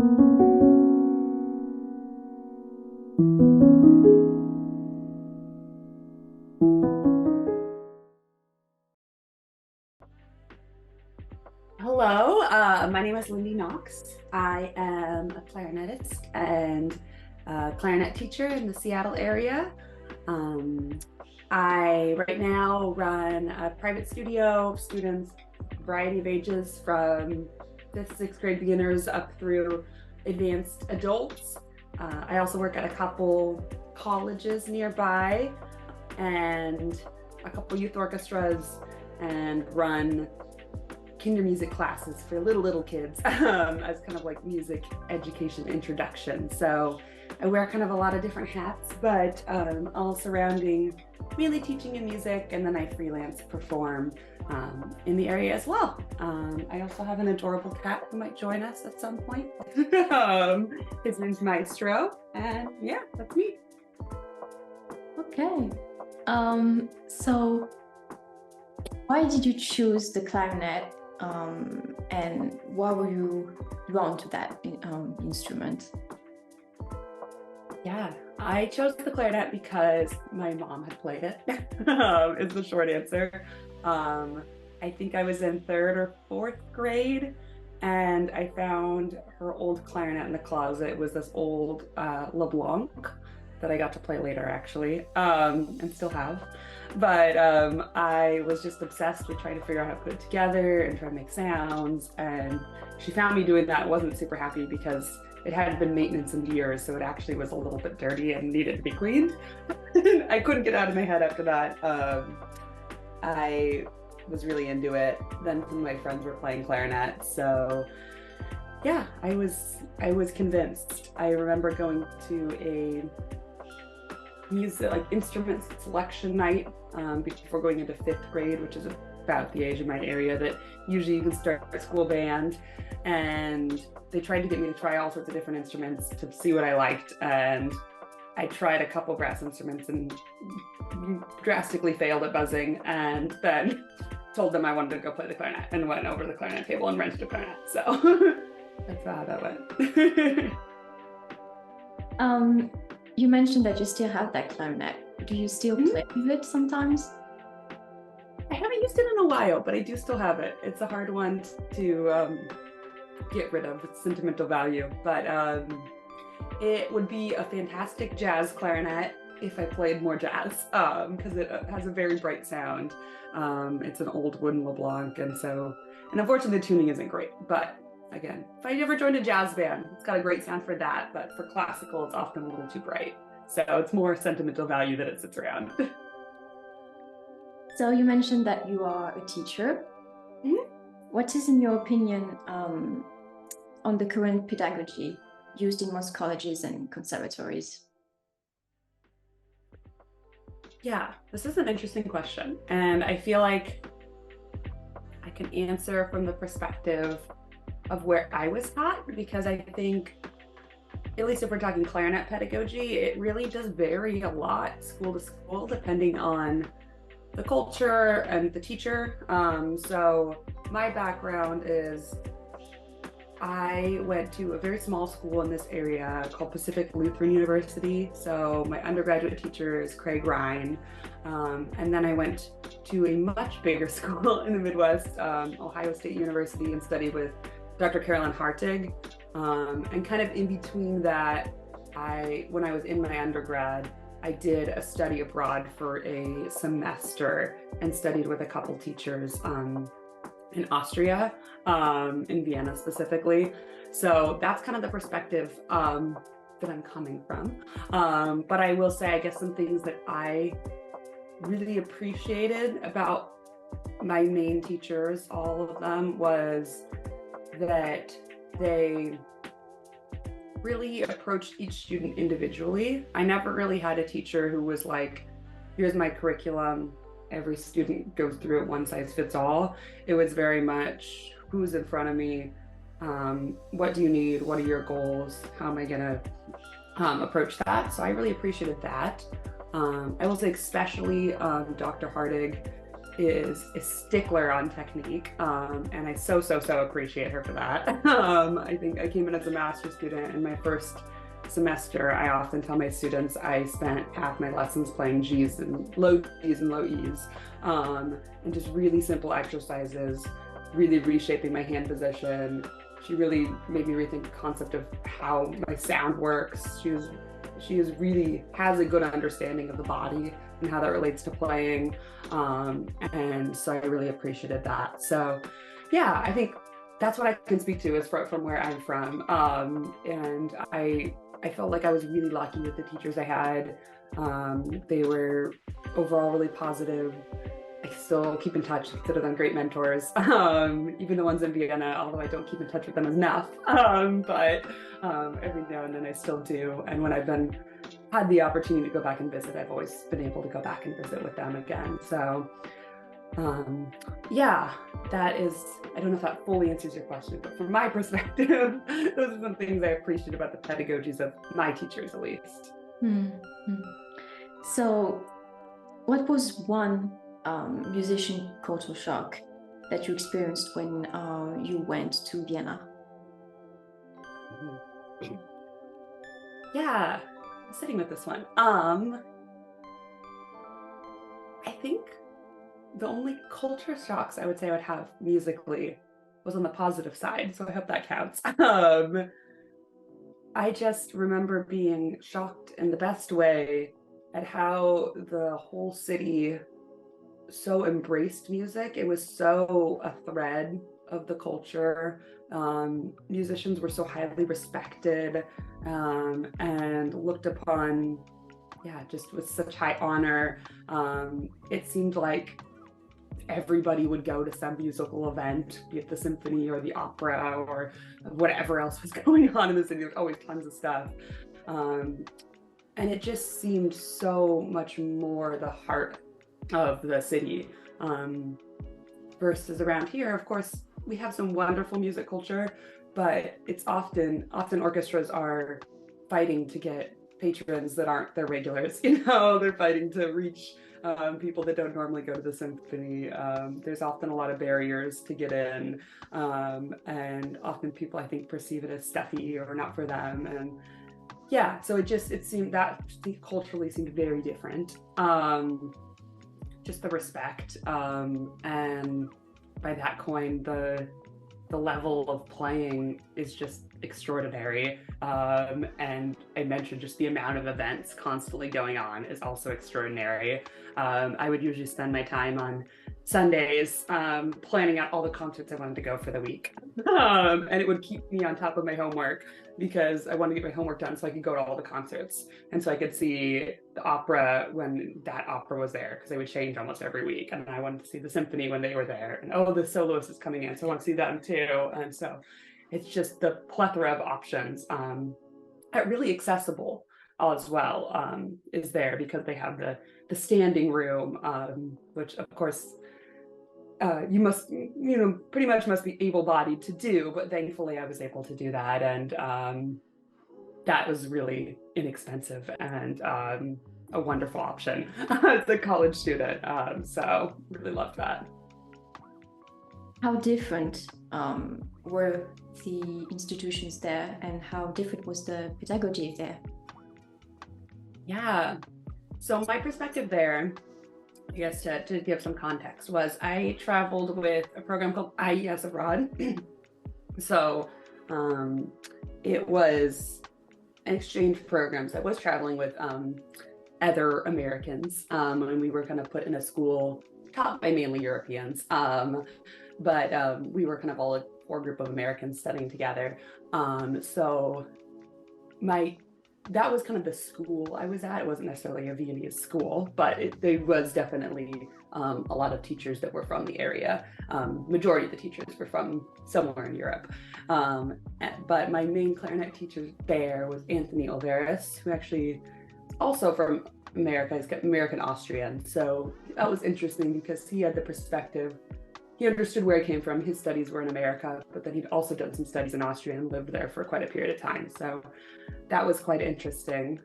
Hello, my name is Lyndi Knox. I am a clarinetist and clarinet teacher in the Seattle area. Um, I right now run a private studio of students, variety of ages from fifth, sixth grade beginners up through advanced adults. I also work at a couple colleges nearby and a couple youth orchestras and run kinder music classes for little kids as kind of like music education introduction. So I wear kind of a lot of different hats, but all surrounding mainly teaching and music, and then I freelance perform in the area as well. I also have an adorable cat who might join us at some point. His name's Maestro, and yeah, that's me. Okay. So why did you choose the clarinet, and why were you drawn to that instrument? Yeah, I chose the clarinet because my mom had played it, is the short answer. I think I was in third or fourth grade, and I found her old clarinet in the closet. It was this old LeBlanc that I got to play later, actually, and still have. But I was just obsessed with trying to figure out how to put it together and try to make sounds. And she found me doing that. Wasn't super happy because it hadn't been maintenance in years, so it actually was a little bit dirty and needed to be cleaned. I couldn't get out of my head after that. I was really into it. Then some of my friends were playing clarinet, so yeah, I was convinced. I remember going to a music like instrument selection night before going into fifth grade, which is about the age in my area that usually you can start a school band, and they tried to get me to try all sorts of different instruments to see what I liked, and I tried a couple brass instruments and drastically failed at buzzing, and then told them I wanted to go play the clarinet and went over to the clarinet table and rented a clarinet. So that's how that went. You mentioned that you still have that clarinet. Do you still play with it sometimes? I haven't used it in a while, but I do still have it. It's a hard one to get rid of. It's sentimental value, but it would be a fantastic jazz clarinet if I played more jazz, because it has a very bright sound. It's an old wooden LeBlanc, and unfortunately the tuning isn't great, but again, if I ever joined a jazz band, it's got a great sound for that, but for classical, it's often a little too bright. So it's more sentimental value that it sits around. So you mentioned that you are a teacher. What is, in your opinion, on the current pedagogy used in most colleges and conservatories? Yeah, this is an interesting question. And I feel like I can answer from the perspective of where I was taught, because I think, at least if we're talking clarinet pedagogy, it really does vary a lot school to school, depending on the culture and the teacher. So my background is I went to a very small school in this area called Pacific Lutheran University. So my undergraduate teacher is Craig Ryan. And then I went to a much bigger school in the Midwest, Ohio State University, and studied with Dr. Carolyn Hartig. And kind of in between that, when I was in my undergrad, I did a study abroad for a semester and studied with a couple teachers in Austria, in Vienna specifically. So that's kind of the perspective that I'm coming from. But I will say, I guess some things that I really appreciated about my main teachers, all of them, was that they really approached each student individually. I never really had a teacher who was like, here's my curriculum, every student goes through it, one size fits all. It was very much, who's in front of me, what do you need, what are your goals, how am I gonna approach that? So I really appreciated that. I will say especially Dr. Hartig is a stickler on technique, and I so appreciate her for that. I think I came in as a master's student. In my first semester, I often tell my students I spent half my lessons playing G's and low G's and low E's, and just really simple exercises, really reshaping my hand position. She really made me rethink the concept of how my sound works. She is really has a good understanding of the body and how that relates to playing. And so I really appreciated that. So yeah, I think that's what I can speak to is from where I'm from. And I felt like I was really lucky with the teachers I had. They were overall really positive. I still keep in touch, consider them great mentors, even the ones in Vienna, although I don't keep in touch with them enough. But every now and then I still do. And when I've had the opportunity to go back and visit, I've always been able to go back and visit with them again. So yeah, that is, I don't know if that fully answers your question, but from my perspective, those are some things I appreciate about the pedagogies of my teachers, at least. Mm-hmm. So what was one musician culture shock that you experienced when you went to Vienna? Yeah, I'm sitting with this one. I think the only culture shocks I would say I would have musically was on the positive side, so I hope that counts. I just remember being shocked in the best way at how the whole city so embraced music. It was so a thread of the culture. Musicians were so highly respected and looked upon, just with such high honor. It seemed like everybody would go to some musical event, be it the symphony or the opera or whatever else was going on in the city. There's always tons of stuff. And it just seemed so much more the heart of the city, versus around here. Of course, we have some wonderful music culture, but it's often orchestras are fighting to get patrons that aren't their regulars. They're fighting to reach people that don't normally go to the symphony. There's often a lot of barriers to get in, and often people, I think, perceive it as stuffy or not for them. And yeah, so it seemed that culturally seemed very different. Just the respect, and by that coin, the level of playing is just extraordinary. And I mentioned just the amount of events constantly going on is also extraordinary. I would usually spend my time on Sundays planning out all the concerts I wanted to go for the week. And it would keep me on top of my homework because I wanted to get my homework done so I could go to all the concerts. And so I could see the opera when that opera was there, because they would change almost every week. And I wanted to see the symphony when they were there. And oh, the soloist is coming in, so I want to see them too. And so it's just the plethora of options, really accessible as well, is there, because they have the standing room, which of course you must, pretty much must be able-bodied to do, but thankfully I was able to do that. And that was really inexpensive and a wonderful option as a college student. So really loved that. How different were the institutions there, and how different was the pedagogy there? Yeah, so my perspective there, I guess to give some context, was I traveled with a program called IES Abroad. So it was an exchange program. So I was traveling with other Americans, and we were kind of put in a school taught by mainly Europeans. But we were kind of all a core group of Americans studying together. So that was kind of the school I was at. It wasn't necessarily a Viennese school, but there was definitely a lot of teachers that were from the area. Majority of the teachers were from somewhere in Europe. But my main clarinet teacher there was Anthony Olveris, who actually also from America. He's American Austrian. So that was interesting because he had the perspective. He understood where I came from. His studies were in America, but then he'd also done some studies in Austria and lived there for quite a period of time. So that was quite interesting,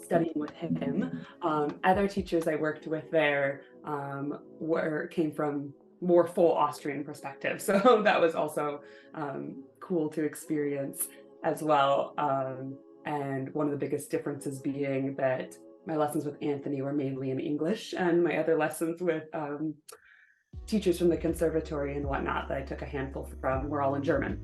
studying with him. Other teachers I worked with there, where it came from more full Austrian perspective. So that was also cool to experience as well. And one of the biggest differences being that my lessons with Anthony were mainly in English, and my other lessons with teachers from the conservatory and whatnot that I took a handful from were all in German,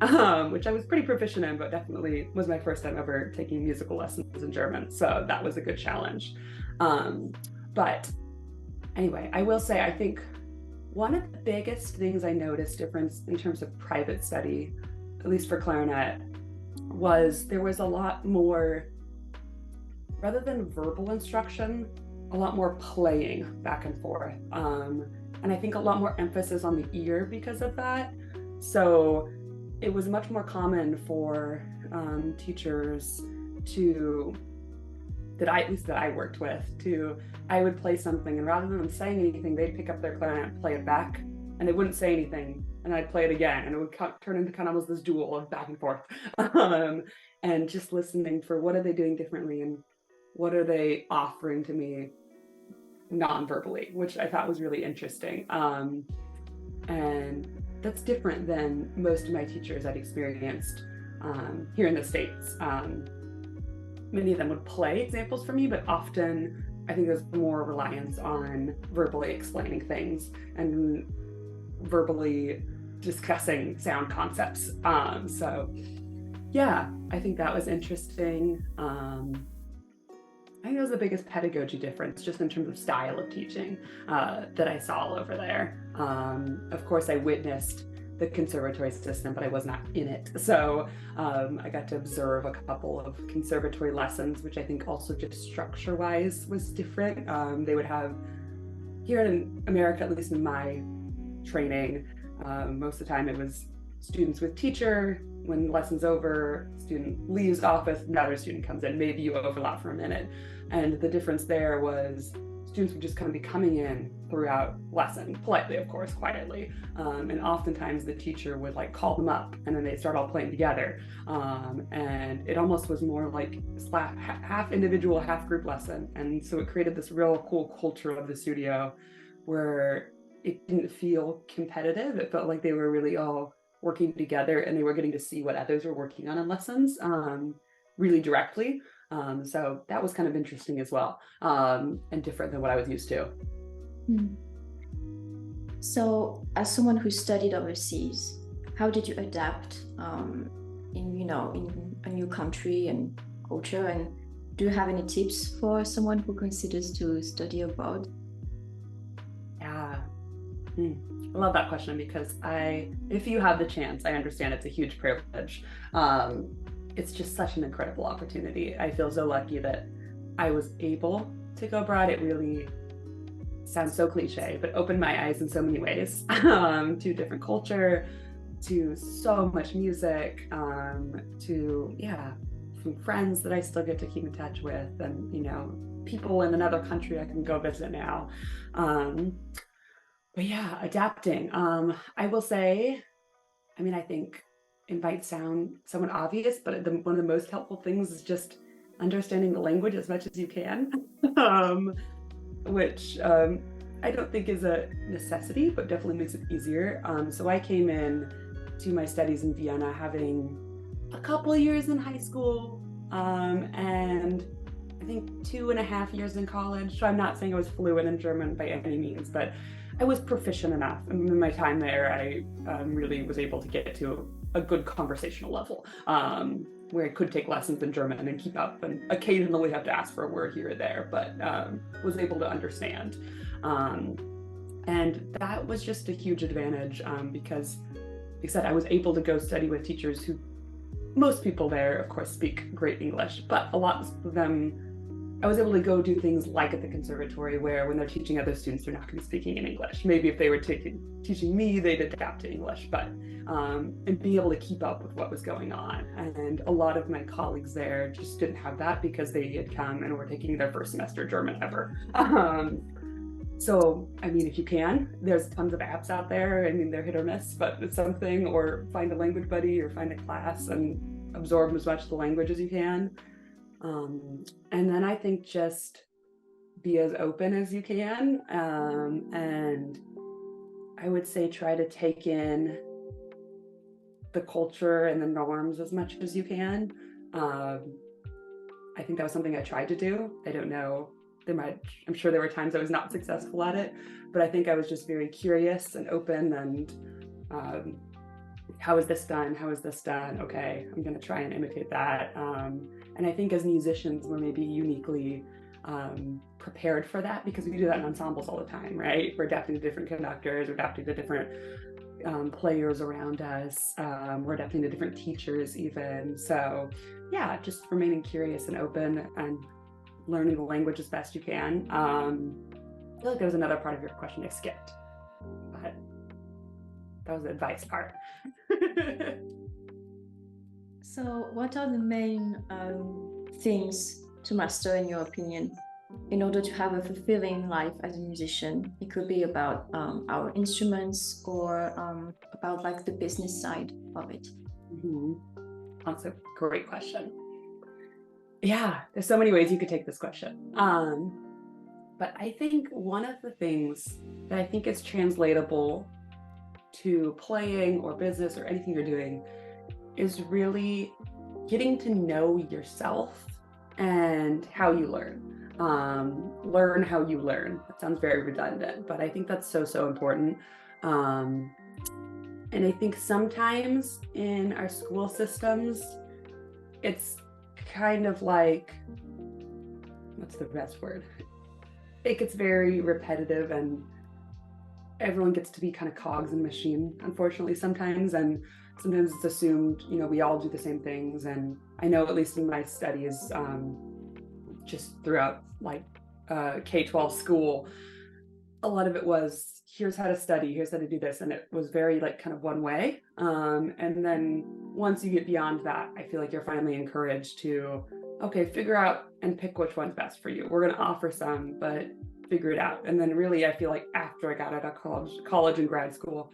which I was pretty proficient in, but definitely was my first time ever taking musical lessons in German. So that was a good challenge. But anyway, I will say, I think one of the biggest things I noticed difference in terms of private study, at least for clarinet, was there was a lot more, rather than verbal instruction, a lot more playing back and forth. And I think a lot more emphasis on the ear because of that. So it was much more common for teachers to, at least that I worked with, I would play something, and rather than saying anything, they'd pick up their clarinet and play it back, and they wouldn't say anything, and I'd play it again, and it would turn into kind of almost this duel of back and forth. And just listening for what are they doing differently, and what are they offering to me non-verbally, which I thought was really interesting. And that's different than most of my teachers I'd experienced here in the States. Many of them would play examples for me, but often I think there's more reliance on verbally explaining things and verbally discussing sound concepts. So yeah, I think that was interesting. I think that was the biggest pedagogy difference, just in terms of style of teaching, that I saw over there. Of course, I witnessed the conservatory system, but I was not in it. So I got to observe a couple of conservatory lessons, which I think also just structure-wise was different. They would have, here in America, at least in my training, most of the time it was students with teacher. When lesson's over, student leaves office, another student comes in, maybe you overlap for a minute. And the difference there was students would just kind of be coming in throughout lesson, politely, of course, quietly. And oftentimes the teacher would like call them up, and then they'd start all playing together. And it almost was more like half individual, half group lesson. And so it created this real cool culture of the studio where it didn't feel competitive. It felt like they were really all working together, and they were getting to see what others were working on in lessons really directly. So that was kind of interesting as well, and different than what I was used to. So as someone who studied overseas, how did you adapt in a new country and culture? And do you have any tips for someone who considers to study abroad? Yeah. I love that question, because if you have the chance, I understand it's a huge privilege. It's just such an incredible opportunity. I feel so lucky that I was able to go abroad. It really sounds so cliche, but opened my eyes in so many ways to different culture, to so much music, to some friends that I still get to keep in touch with, and people in another country I can go visit now. But yeah, adapting. I will say, I think it might sound somewhat obvious, but one of the most helpful things is just understanding the language as much as you can, which I don't think is a necessity, but definitely makes it easier. So I came in to my studies in Vienna having a couple of years in high school, and I think 2.5 years in college. So I'm not saying I was fluent in German by any means, but I was proficient enough. And in my time there, I really was able to get to a good conversational level, where I could take lessons in German and keep up, and occasionally have to ask for a word here or there, but was able to understand. And that was just a huge advantage, because, like I said, I was able to go study with teachers who, most people there, of course, speak great English, but a lot of them, I was able to go do things like at the conservatory, where when they're teaching other students, they're not going to be speaking in English. Maybe if they were teaching me, they'd adapt to English, but and be able to keep up with what was going on. And a lot of my colleagues there just didn't have that, because they had come and were taking their first semester German ever. So, if you can, there's tons of apps out there. They're hit or miss, but it's something, or find a language buddy or find a class and absorb as much of the language as you can. And then I think just be as open as you can. And I would say try to take in the culture and the norms as much as you can. I think that was something I tried to do. I don't know, I'm sure there were times I was not successful at it, but I think I was just very curious and open and how is this done? How is this done? Okay, I'm going to try and imitate that. And I think as musicians, we're maybe uniquely prepared for that because we do that in ensembles all the time, right? We're adapting to different conductors, we're adapting to different players around us, we're adapting to different teachers even. So yeah, just remaining curious and open and learning the language as best you can. I feel like there was another part of your question I skipped, but that was the advice part. So, what are the main things to master, in your opinion, in order to have a fulfilling life as a musician? It could be about our instruments or about like the business side of it. Mm-hmm. That's a great question. Yeah, there's so many ways you could take this question. But I think one of the things that I think is translatable to playing or business or anything you're doing is really getting to know yourself and how you learn. Learn how you learn. That sounds very redundant, but I think that's so important. And I think sometimes in our school systems, it's kind of like, what's the best word? It gets very repetitive and everyone gets to be kind of cogs in the machine, unfortunately, sometimes. And sometimes it's assumed, we all do the same things. And I know, at least in my studies, just throughout like K-12 school, a lot of it was, here's how to study, here's how to do this. And it was very like kind of one way. And then once you get beyond that, I feel like you're finally encouraged to, okay, figure out and pick which one's best for you. We're going to offer some, but figure it out. And then really, I feel like after I got out of college and grad school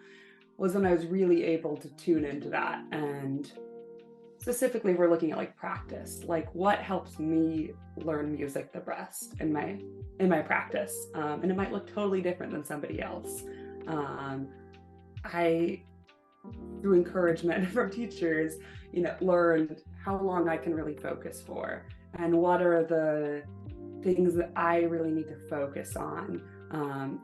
was when I was really able to tune into that. And specifically, we're looking at like practice, like what helps me learn music the best in my practice. And it might look totally different than somebody else. I, through encouragement from teachers, learned how long I can really focus for and what are the things that I really need to focus on.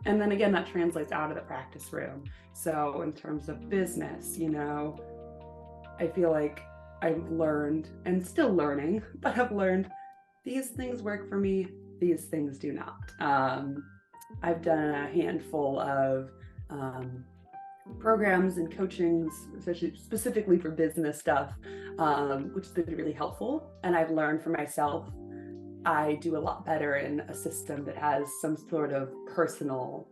And then again, that translates out of the practice room. So in terms of business, I feel like I've learned and still learning, but I've learned these things work for me, these things do not. I've done a handful of programs and coachings, especially specifically for business stuff, which has been really helpful. And I've learned for myself, I do a lot better in a system that has some sort of personal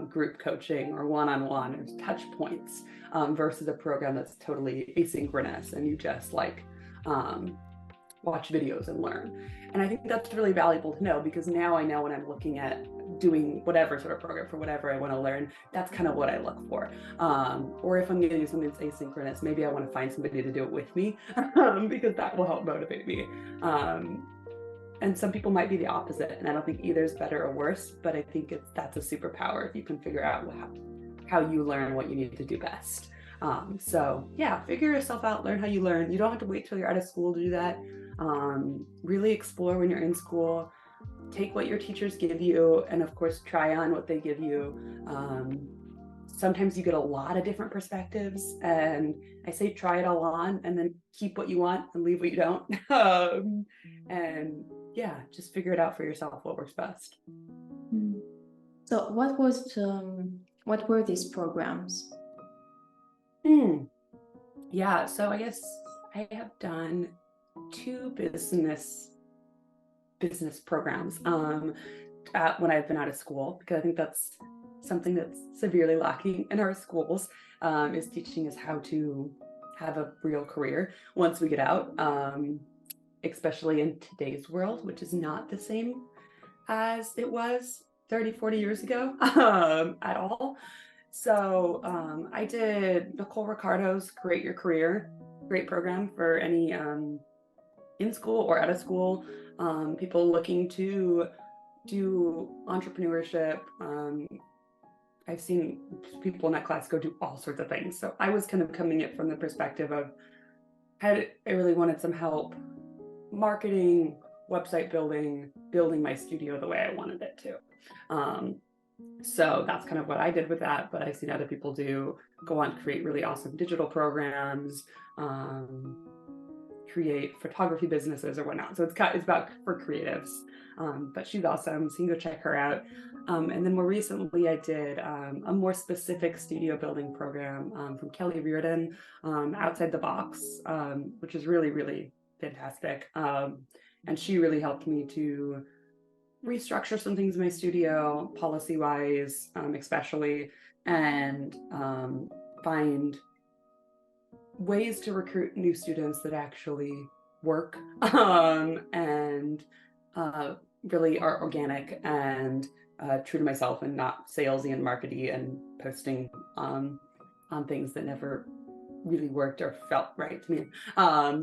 group coaching or one-on-one or touch points versus a program that's totally asynchronous and you just like watch videos and learn. And I think that's really valuable to know, because now I know when I'm looking at doing whatever sort of program for whatever I want to learn, that's kind of what I look for. Or if I'm going to do something that's asynchronous, maybe I want to find somebody to do it with me because that will help motivate me. And some people might be the opposite, and I don't think either is better or worse, but I think that's a superpower if you can figure out how you learn what you need to do best. So yeah, figure yourself out, learn how you learn. You don't have to wait till you're out of school to do that. Really explore when you're in school. Take what your teachers give you, and of course, try on what they give you. Sometimes you get a lot of different perspectives, and I say try it all on and then keep what you want and leave what you don't. And yeah, just figure it out for yourself what works best. So what were these programs? Yeah, so I guess I have done 2 business programs when I've been out of school, because I think that's something that's severely lacking in our schools, is teaching us how to have a real career once we get out, especially in today's world, which is not the same as it was 30, 40 years ago at all. So I did Nicole Ricardo's Create Your Career, great program for any in school or out of school people looking to do entrepreneurship. I've seen people in that class go do all sorts of things. So I was kind of coming it from the perspective of I really wanted some help marketing, website building my studio the way I wanted it to. So that's kind of what I did with that. But I've seen other people go on to create really awesome digital programs, create photography businesses or whatnot. So it's about for creatives. But she's awesome, so you can go check her out. And then more recently, I did a more specific studio building program from Kelly Reardon, Outside the Box, which is really, really fantastic. And she really helped me to restructure some things in my studio, policy-wise, especially, and find ways to recruit new students that actually work and really are organic and true to myself and not salesy and markety and posting on things that never really worked or felt right to me.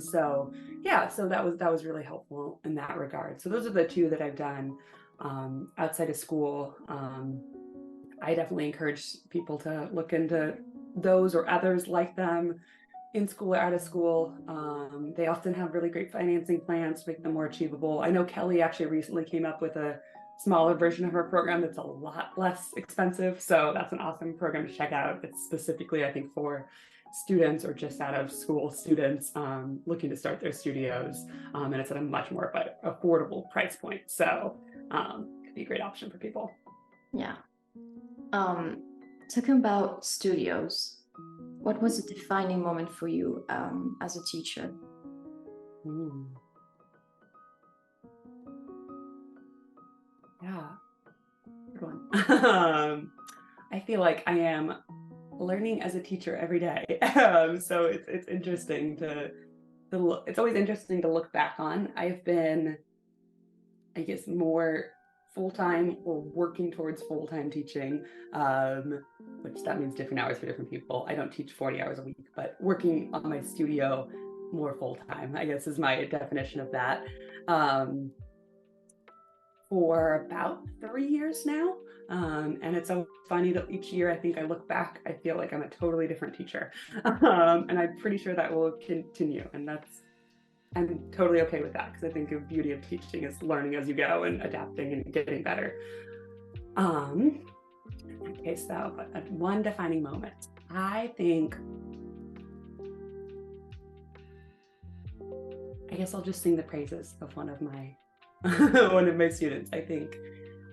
So that was really helpful in that regard. So those are the two that I've done outside of school. I definitely encourage people to look into those or others like them in school or out of school. They often have really great financing plans to make them more achievable. I know Kelly actually recently came up with a smaller version of her program that's a lot less expensive. So that's an awesome program to check out. It's specifically, I think, for students or just out of school students looking to start their studios. And it's at a much more affordable price point. So could be a great option for people. Yeah. Talking about studios, what was a defining moment for you as a teacher? Yeah, good one. I feel like I am learning as a teacher every day. So it's interesting to look. It's always interesting to look back on. I've been, I guess, more full-time or working towards full-time teaching, which that means different hours for different people. I don't teach 40 hours a week, but working on my studio more full-time, I guess, is my definition of that. For about 3 years now. And it's so funny that each year I think I look back, I feel like I'm a totally different teacher. And I'm pretty sure that will continue. And I'm totally okay with that, because I think the beauty of teaching is learning as you go and adapting and getting better. Okay, so one defining moment. I guess I'll just sing the praises of one of my students. I think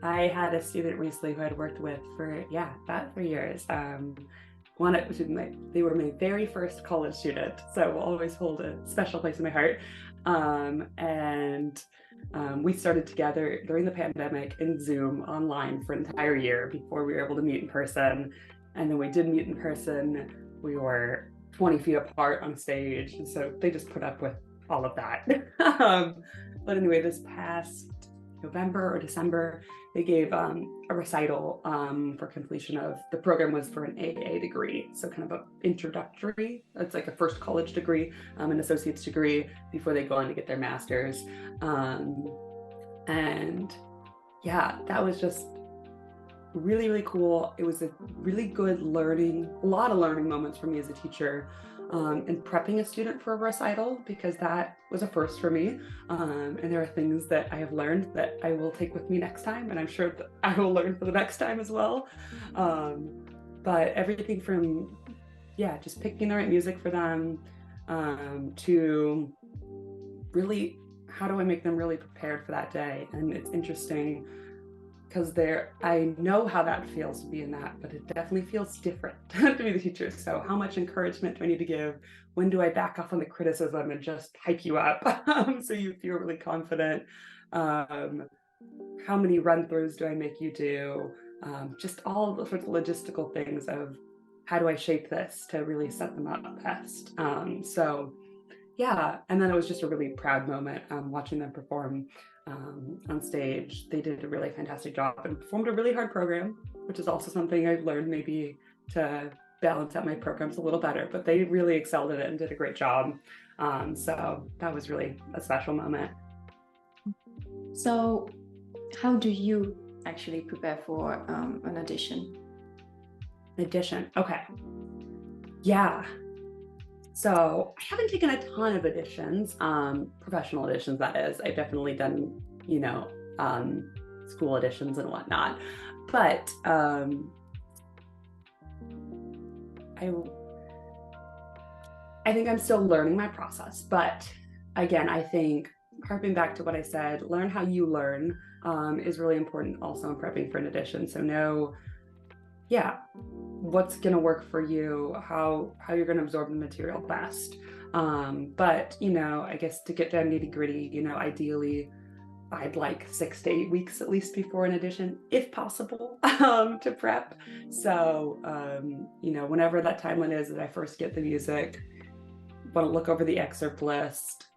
I had a student recently who I'd worked with for about 3 years. They were my very first college student, so will always hold a special place in my heart. We started together during the pandemic in Zoom online for an entire year before we were able to meet in person. And then we did meet in person. We were 20 feet apart on stage, and so they just put up with all of that. But anyway, this past November or December, they gave a recital for completion of the program. Was for an AA degree, so kind of an introductory. It's like a first college degree, an associate's degree before they go on to get their master's. And yeah, that was just really, really cool. It was a really good a lot of learning moments for me as a teacher. And prepping a student for a recital, because that was a first for me. And there are things that I have learned that I will take with me next time, and I'm sure that I will learn for the next time as well. But everything from, just picking the right music for them, to really, how do I make them really prepared for that day? And it's interesting, because I know how that feels to be in that, but it definitely feels different to be the teacher. So how much encouragement do I need to give? When do I back off on the criticism and just hype you up so you feel really confident? How many run-throughs do I make you do? Just all the sorts of logistical things of how do I shape this to really set them up best? And then it was just a really proud moment watching them perform on stage. They did a really fantastic job and performed a really hard program, which is also something I've learned maybe to balance out my programs a little better, but they really excelled at it and did a great job. So that was really a special moment. So how do you actually prepare for an audition? Audition. Okay. Yeah. So I haven't taken a ton of auditions, professional auditions, that is. I've definitely done, school auditions and whatnot. But I think I'm still learning my process. But again, I think harping back to what I said, learn how you learn is really important also in prepping for an audition. So know, what's going to work for you, how you're going to absorb the material best. But, I guess to get down nitty gritty, ideally, I'd like 6 to 8 weeks at least before an audition, if possible, to prep. So, whenever that timeline is that I first get the music, want to look over the excerpt list.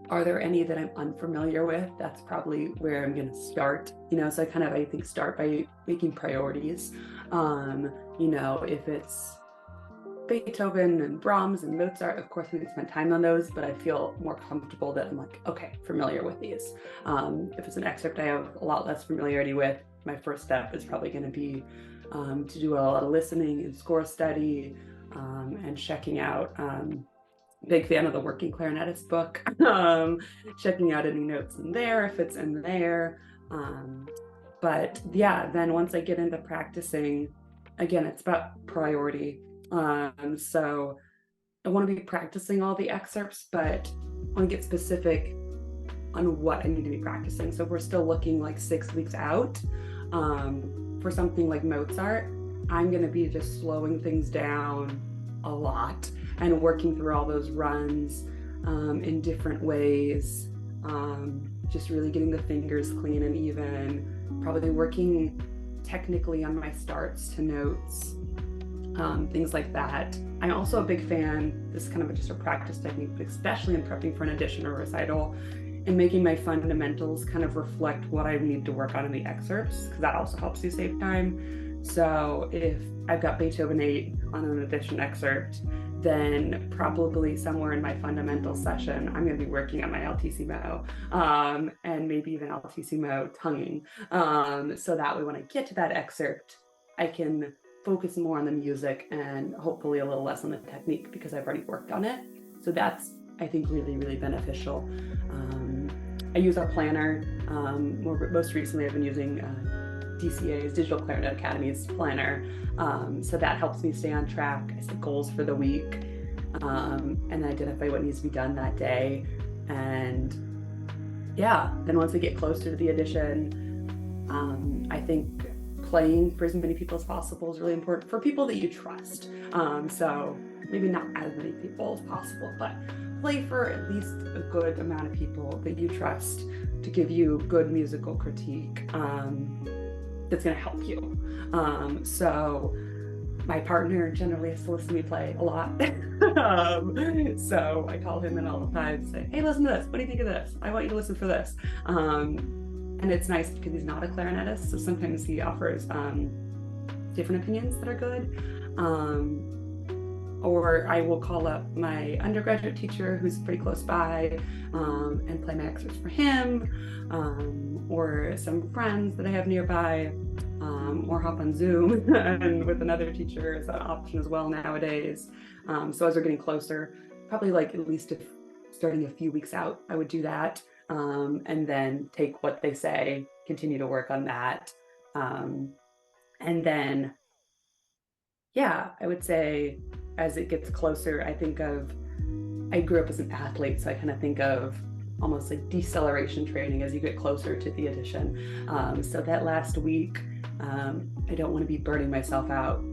Are there any that I'm unfamiliar with? That's probably where I'm going to start. So I think start by making priorities. If it's Beethoven and Brahms and Mozart, of course we can spend time on those, but I feel more comfortable that I'm like, okay, familiar with these. If it's an excerpt I have a lot less familiarity with, my first step is probably going to be to do a lot of listening and score study and checking out. Big fan of the Working Clarinetist book, checking out any notes in there if it's in there. But then once I get into practicing, again, it's about priority. So I want to be practicing all the excerpts, but I want to get specific on what I need to be practicing. So if we're still looking like 6 weeks out, for something like Mozart, I'm going to be just slowing things down a lot and working through all those runs in different ways, just really getting the fingers clean and even, probably working technically on my starts to notes, things like that. I'm also a big fan, this is kind of just a practice technique, but especially in prepping for an audition or recital, and making my fundamentals kind of reflect what I need to work on in the excerpts, because that also helps you save time. So if I've got Beethoven 8 on an audition excerpt, then probably somewhere in my fundamental session, I'm going to be working on my altissimo, and maybe even altissimo tonguing. So that way when I get to that excerpt, I can focus more on the music and hopefully a little less on the technique because I've already worked on it. So that's, I think, really, really beneficial. I use our planner. Most recently, I've been using DCA's, Digital Clarinet Academy's planner. So that helps me stay on track. I set goals for the week and identify what needs to be done that day. And then once I get closer to the audition, I think playing for as many people as possible is really important for people that you trust. So maybe not as many people as possible, but play for at least a good amount of people that you trust to give you good musical critique that's going to help you. So my partner generally has to listen to me play a lot. So I call him in all the time and say, hey, listen to this. What do you think of this? I want you to listen for this. And it's nice because he's not a clarinetist, so sometimes he offers different opinions that are good. Or I will call up my undergraduate teacher who's pretty close by and play my excerpts for him, or some friends that I have nearby, or hop on Zoom and with another teacher is an option as well nowadays. So as we're getting closer, probably like at least starting a few weeks out, I would do that. And then take what they say, continue to work on that. And then, I would say as it gets closer, I grew up as an athlete, so I kind of think of almost like deceleration training as you get closer to the audition. So that last week, I don't want to be burning myself out,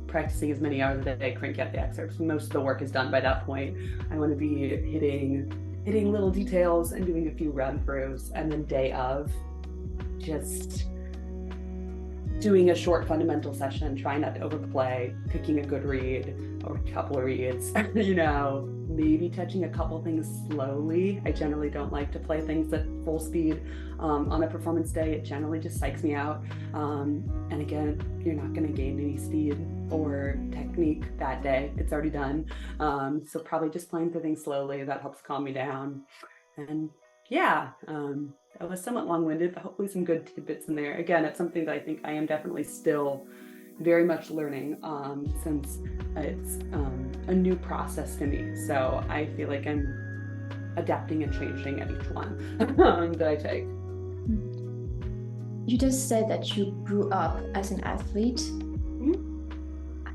practicing as many hours a day, crank out the excerpts. Most of the work is done by that point. I want to be hitting little details and doing a few run-throughs, and then day of, just doing a short fundamental session, trying not to overplay, picking a good read or a couple of reads, maybe touching a couple things slowly. I generally don't like to play things at full speed on a performance day. It generally just psychs me out. And again, you're not going to gain any speed or technique that day. It's already done. So probably just playing through things slowly. That helps calm me down. And I was somewhat long-winded, but hopefully some good tidbits in there. Again, it's something that I think I am definitely still very much learning, since it's a new process to me. So I feel like I'm adapting and changing at each one that I take. You just said that you grew up as an athlete. Mhm.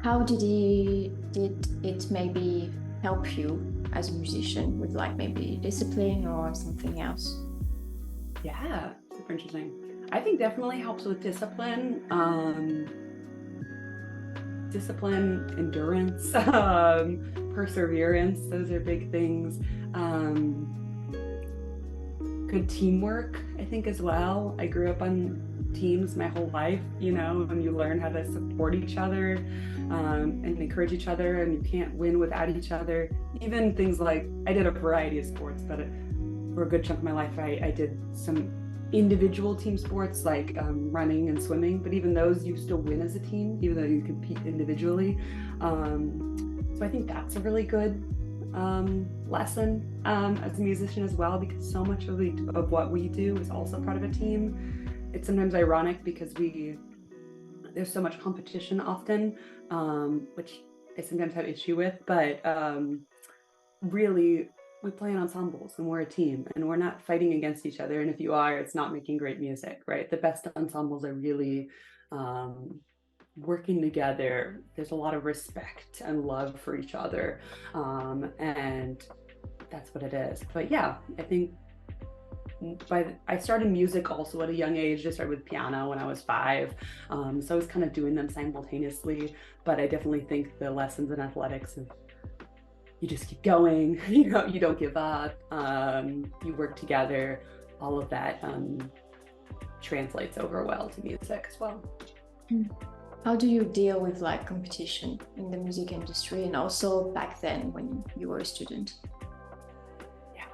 How did it maybe help you as a musician with like maybe discipline or something else? Yeah, super interesting. I think definitely helps with discipline. Discipline, endurance, perseverance. Those are big things. Good teamwork, I think, as well. I grew up on teams my whole life, and you learn how to support each other, and encourage each other, and you can't win without each other. Even things like, I did a variety of sports, but for a good chunk of my life, I did some individual team sports like running and swimming, but even those you still win as a team, even though you compete individually. So I think that's a really good lesson as a musician as well, because so much of what we do is also part of a team. It's sometimes ironic because there's so much competition often, which I sometimes have issue with, but really we play in ensembles and we're a team and we're not fighting against each other. And if you are, it's not making great music, right? The best ensembles are really working together. There's a lot of respect and love for each other, and that's what it is. But yeah, I think I started music also at a young age. I started with piano when I was 5, so I was kind of doing them simultaneously. But I definitely think the lessons in athletics of, you just keep going, you don't give up, you work together, all of that translates over well to music as well. How do you deal with like competition in the music industry and also back then when you were a student? Yeah,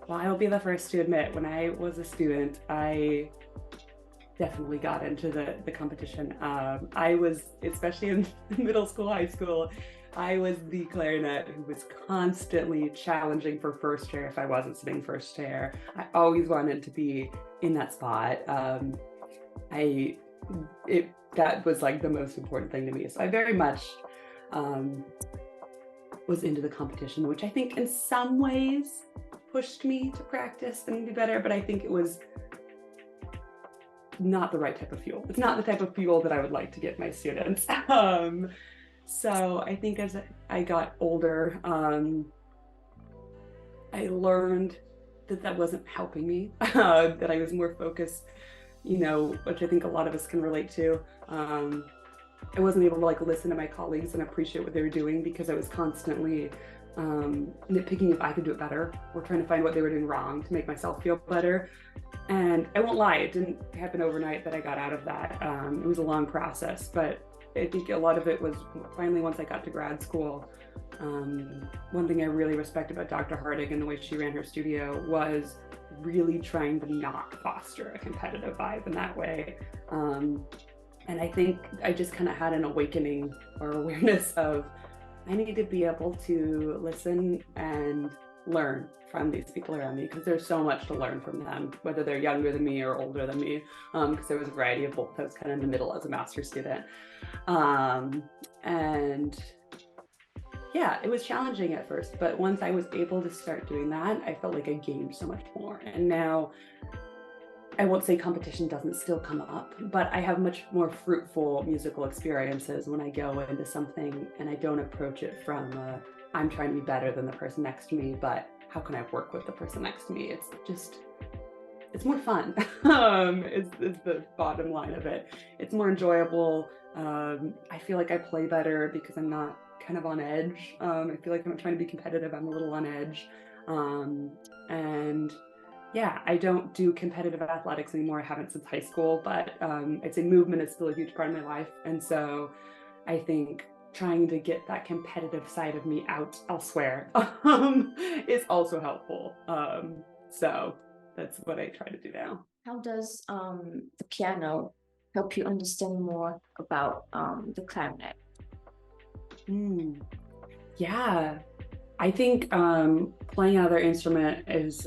well, I will be the first to admit, when I was a student, I definitely got into the competition. I was, especially in middle school, high school, I was the clarinet who was constantly challenging for first chair if I wasn't sitting first chair. I always wanted to be in that spot. That was like the most important thing to me. So I very much was into the competition, which I think in some ways pushed me to practice and be better, but I think it was not the right type of fuel. It's not the type of fuel that I would like to give my students. So I think as I got older, I learned that wasn't helping me, that I was more focused, which I think a lot of us can relate to. I wasn't able to like listen to my colleagues and appreciate what they were doing because I was constantly nitpicking if I could do it better, or trying to find what they were doing wrong to make myself feel better. And I won't lie, it didn't happen overnight that I got out of that. It was a long process, but I think a lot of it was finally once I got to grad school. One thing I really respect about Dr. Harding and the way she ran her studio was really trying to not foster a competitive vibe in that way. And I think I just kind of had an awakening or awareness of, I need to be able to listen and learn from these people around me, because there's so much to learn from them, whether they're younger than me or older than me, because there was a variety of both. I was kind of in the middle as a master's student. And yeah, it was challenging at first, but once I was able to start doing that, I felt like I gained so much more. And now, I won't say competition doesn't still come up, but I have much more fruitful musical experiences when I go into something and I don't approach it from I'm trying to be better than the person next to me, but how can I work with the person next to me? It's more fun. Is the bottom line of it. It's more enjoyable. I feel like I play better because I'm not kind of on edge. I feel like I'm not trying to be competitive. I'm a little on edge. And yeah, I don't do competitive athletics anymore. I haven't since high school, but I'd say movement is still a huge part of my life. And so I think trying to get that competitive side of me out elsewhere is also helpful. So that's what I try to do now. How does the piano help you understand more about the clarinet? Yeah, I think playing another instrument is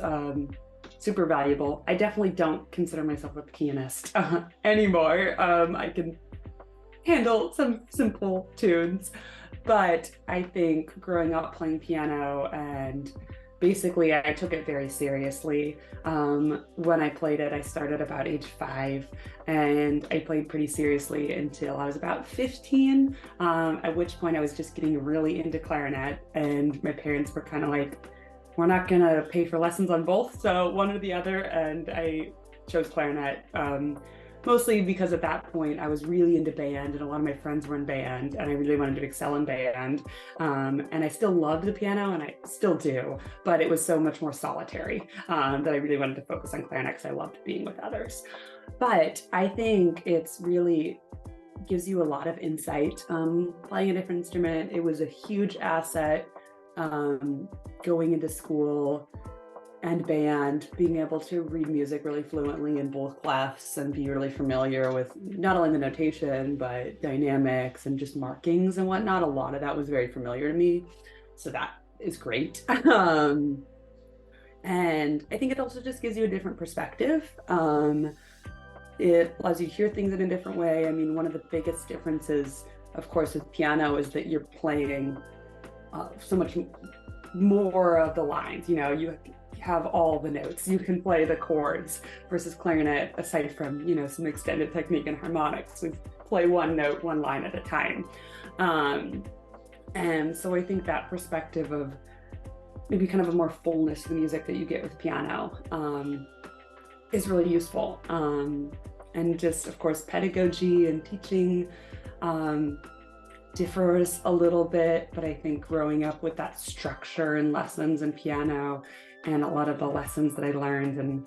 super valuable. I definitely don't consider myself a pianist anymore. I can handle some simple tunes, but I think growing up playing piano, and basically I took it very seriously. When I played it, I started about age 5, and I played pretty seriously until I was about 15, at which point I was just getting really into clarinet, and my parents were kind of like, we're not gonna pay for lessons on both, so one or the other, and I chose clarinet. Mostly because at that point I was really into band, and a lot of my friends were in band, and I really wanted to excel in band. And I still loved the piano, and I still do, but it was so much more solitary that I really wanted to focus on clarinet because I loved being with others. But I think it's really gives you a lot of insight. Playing a different instrument, it was a huge asset going into school and band, being able to read music really fluently in both clefs and be really familiar with not only the notation, but dynamics and just markings and whatnot. A lot of that was very familiar to me. So that is great. And I think it also just gives you a different perspective. It allows you to hear things in a different way. I mean, one of the biggest differences, of course, with piano is that you're playing so much more of the lines. You have all the notes, you can play the chords, versus clarinet, aside from some extended technique and harmonics, we play one note, one line at a time. And so I think that perspective of maybe kind of a more fullness to the music that you get with piano is really useful. And just, of course, pedagogy and teaching differs a little bit, but I think growing up with that structure and lessons in piano, and a lot of the lessons that I learned and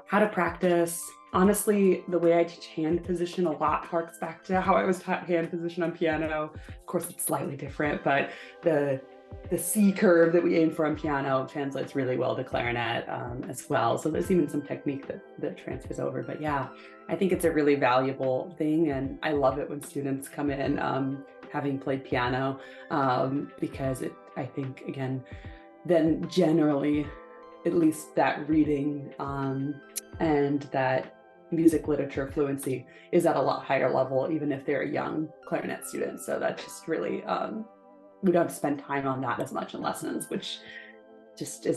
how to practice. Honestly, the way I teach hand position a lot harks back to how I was taught hand position on piano. Of course, it's slightly different, but the C curve that we aim for on piano translates really well to clarinet as well. So there's even some technique that transfers over. But yeah, I think it's a really valuable thing, and I love it when students come in having played piano, because I think, again, then generally, at least that reading and that music literature fluency is at a lot higher level, even if they're a young clarinet student. So that just really, we don't have to spend time on that as much in lessons, which just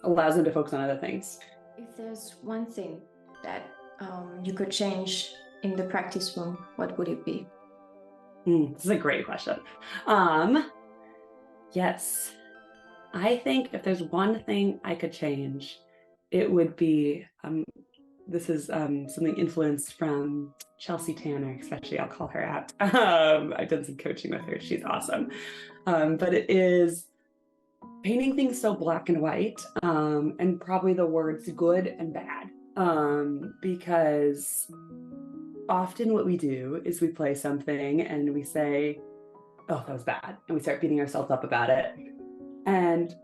allows them to focus on other things. If there's one thing that you could change in the practice room, what would it be? This is a great question. Yes, I think if there's one thing I could change, it would be, this is something influenced from Chelsea Tanner, especially. I'll call her out. I've done some coaching with her. She's awesome. But it is painting things so black and white, and probably the words good and bad, because often what we do is we play something and we say, oh, that was bad, and we start beating ourselves up about it. And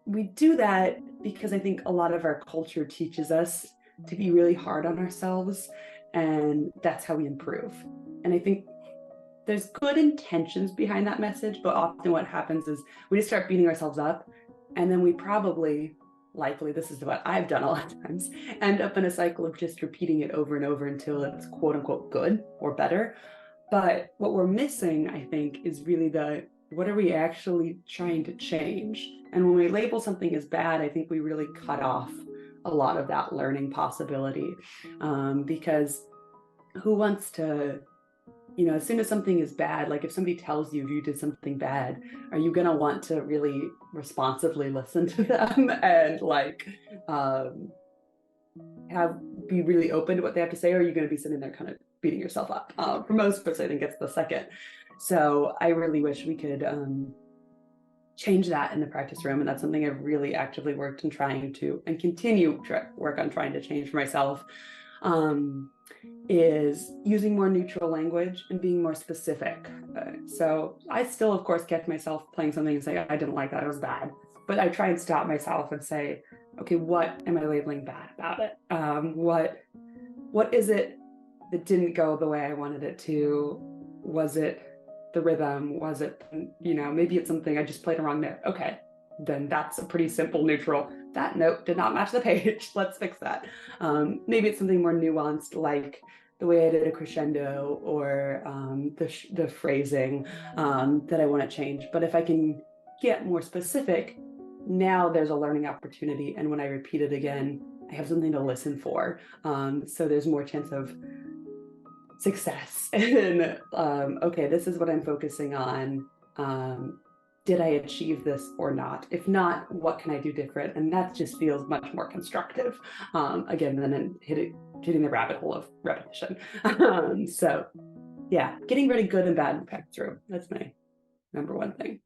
we do that because I think a lot of our culture teaches us to be really hard on ourselves, and that's how we improve. And I think there's good intentions behind that message, but often what happens is we just start beating ourselves up, and then we probably, likely, this is what I've done a lot of times, end up in a cycle of just repeating it over and over until it's quote unquote good or better. But what we're missing, I think, is really what are we actually trying to change? And when we label something as bad, I think we really cut off a lot of that learning possibility, because who wants to, as soon as something is bad, like if somebody tells you you did something bad, are you going to want to really responsively listen to them and be really open to what they have to say? Or are you going to be sitting there kind of beating yourself up? For most of us, I think it's the second. So I really wish we could change that in the practice room. And that's something I've really actively worked on trying to, and continue to work on trying to change for myself, is using more neutral language and being more specific. So I still, of course, catch myself playing something and say, I didn't like that, it was bad. But I try and stop myself and say, okay, what am I labeling bad about it? What is it that didn't go the way I wanted it to? Was it the rhythm? Was it, maybe it's something I just played a wrong note. Okay, then that's a pretty simple neutral. That note did not match the page. Let's fix that. Maybe it's something more nuanced, like the way I did a crescendo, or the phrasing that I want to change. But if I can get more specific, now there's a learning opportunity. And when I repeat it again, I have something to listen for. So there's more chance of success. And okay, this is what I'm focusing on. Did I achieve this or not? If not, what can I do different? And that just feels much more constructive, again, than hitting the rabbit hole of repetition. So yeah, getting really good and bad back through. That's my number one thing.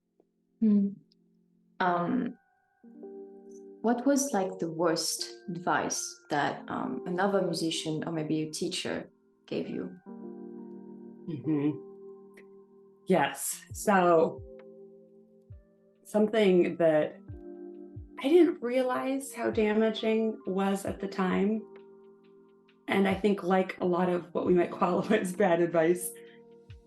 What was like the worst advice that another musician or maybe a teacher gave you? Yes. So something that I didn't realize how damaging was at the time. And I think, like a lot of what we might qualify as bad advice,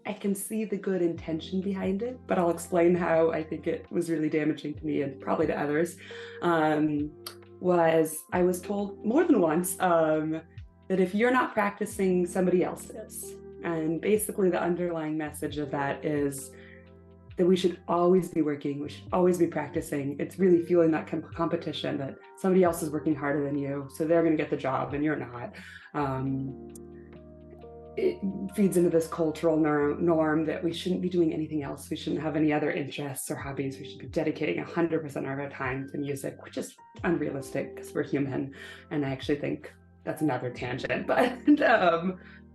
I can see the good intention behind it, but I'll explain how I think it was really damaging to me and probably to others. Was I was told more than once that if you're not practicing, somebody else is. And basically the underlying message of that is that we should always be working, we should always be practicing. It's really fueling that competition, that somebody else is working harder than you, so they're gonna get the job and you're not. It feeds into this cultural norm that we shouldn't be doing anything else. We shouldn't have any other interests or hobbies. We should be dedicating 100% of our time to music, which is unrealistic because we're human. And I actually think that's another tangent, but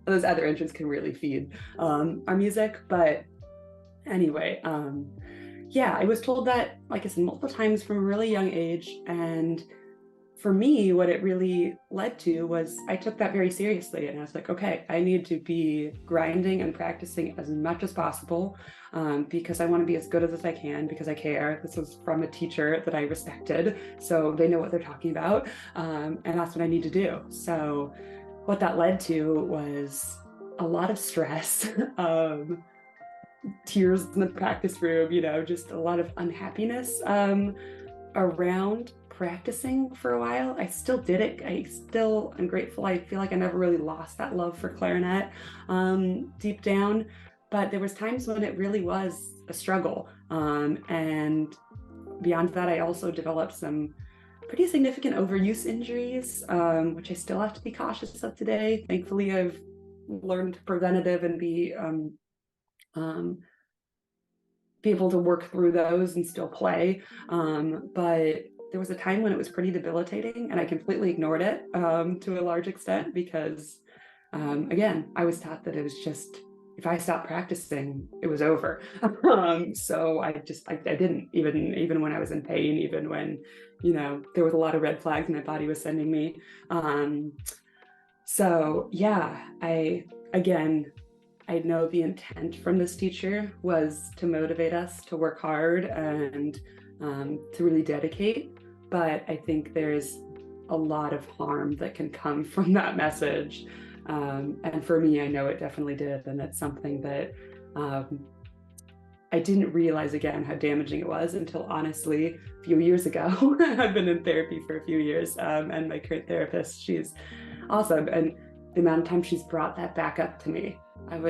those other interests can really feed our music. But anyway, yeah, I was told that, like I said, multiple times from a really young age. And for me, what it really led to was I took that very seriously, and I was like, okay, I need to be grinding and practicing as much as possible, because I want to be as good as I can, because I care. This was from a teacher that I respected, so they know what they're talking about, and that's what I need to do. So what that led to was a lot of stress, tears in the practice room, just a lot of unhappiness around practicing for a while. I still did it. I'm grateful. I feel like I never really lost that love for clarinet deep down, but there was times when it really was a struggle. And beyond that, I also developed some pretty significant overuse injuries, which I still have to be cautious of today. Thankfully, I've learned preventative and be able to work through those and still play. But there was a time when it was pretty debilitating, and I completely ignored it to a large extent because, again, I was taught that it was just, if I stopped practicing, it was over. So I didn't, even when I was in pain, even when, there was a lot of red flags my body was sending me. So yeah, I know the intent from this teacher was to motivate us to work hard and to really dedicate. But I think there's a lot of harm that can come from that message. And for me, I know it definitely did. And it's something that I didn't realize, again, how damaging it was until, honestly, a few years ago. I've been in therapy for a few years, and my current therapist, she's awesome. And the amount of time she's brought that back up to me, I've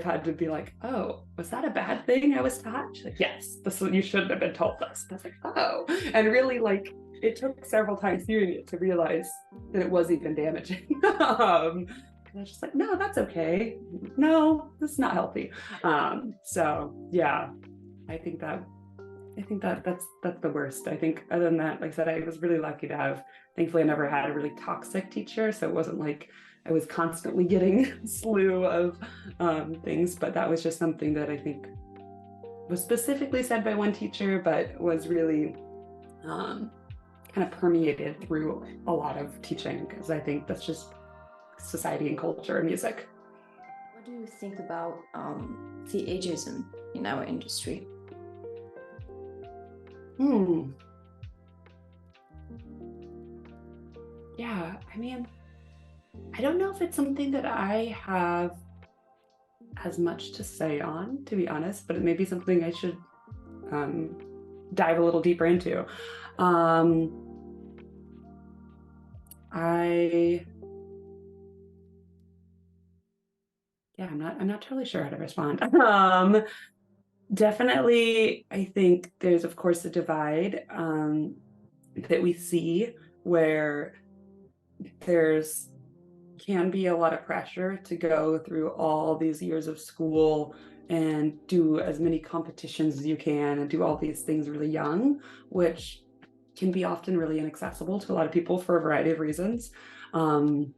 had to be like, oh, was that a bad thing I was taught? She's like, yes, you shouldn't have been told this. And I was like, oh, and really, like, it took several times hearing it to realize that it was even damaging. I was just like, no, that's okay. No, this is not healthy. So yeah, I think that's the worst. I think other than that, like I said, I was really lucky to have, thankfully I never had a really toxic teacher. So it wasn't like I was constantly getting a slew of things, but that was just something that I think was specifically said by one teacher, but was really kind of permeated through a lot of teaching, because I think that's just society and culture and music. What do you think about the ageism in our industry? Yeah, I mean, I don't know if it's something that I have as much to say on, to be honest, but it may be something I should dive a little deeper into. I yeah, I'm not totally sure how to respond. Definitely, I think there's of course a divide that we see where there's can be a lot of pressure to go through all these years of school and do as many competitions as you can and do all these things really young, which can be often really inaccessible to a lot of people for a variety of reasons. I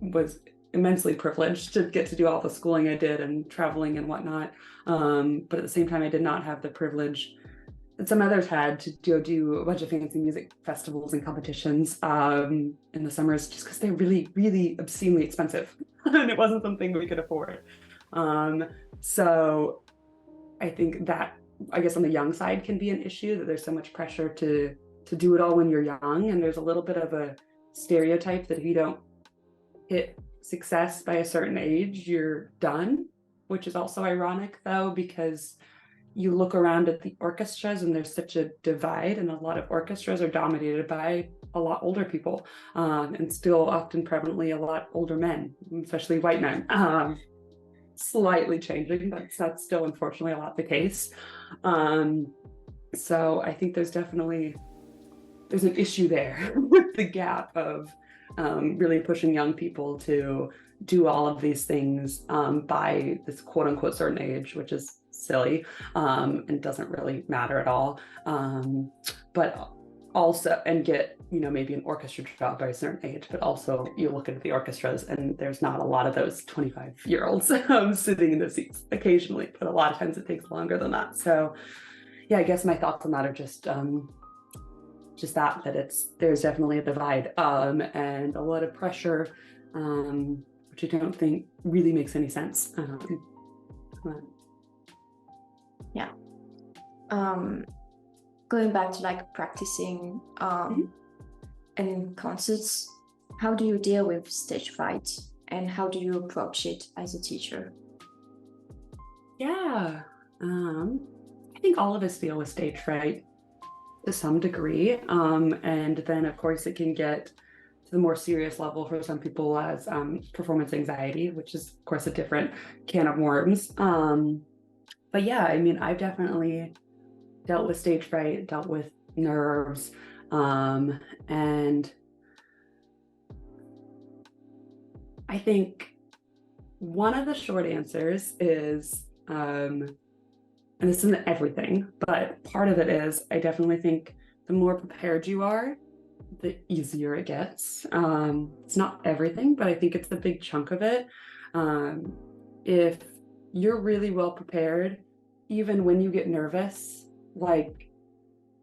was immensely privileged to get to do all the schooling I did and traveling and whatnot. But at the same time, I did not have the privilege that some others had to do a bunch of fancy music festivals and competitions in the summers, just because they're really, really obscenely expensive. And it wasn't something we could afford. So I think that, I guess on the young side can be an issue, that there's so much pressure to do it all when you're young. And there's a little bit of a stereotype that if you don't hit success by a certain age, you're done, which is also ironic though, because you look around at the orchestras and there's such a divide, and a lot of orchestras are dominated by a lot older people, and still often prevalently a lot older men, especially white men. Slightly changing, but that's still unfortunately a lot the case. So I think there's an issue there with the gap of really pushing young people to do all of these things by this quote unquote certain age, which is silly and doesn't really matter at all. But also, and get, maybe an orchestra job by a certain age, but also you look at the orchestras and there's not a lot of those 25-year-olds sitting in the seats occasionally, but a lot of times it takes longer than that. So yeah, I guess my thoughts on that are just that there's definitely a divide and a lot of pressure, which I don't think really makes any sense. Yeah. Going back to like practicing in concerts, how do you deal with stage fright, and how do you approach it as a teacher? Yeah, I think all of us deal with stage fright to some degree, and then of course it can get to the more serious level for some people as performance anxiety, which is of course a different can of worms. But yeah, I mean, I've definitely dealt with stage fright, dealt with nerves, and I think one of the short answers is, and this isn't everything, but part of it is, I definitely think the more prepared you are, the easier it gets. It's not everything, but I think it's a big chunk of it. If you're really well prepared, even when you get nervous, like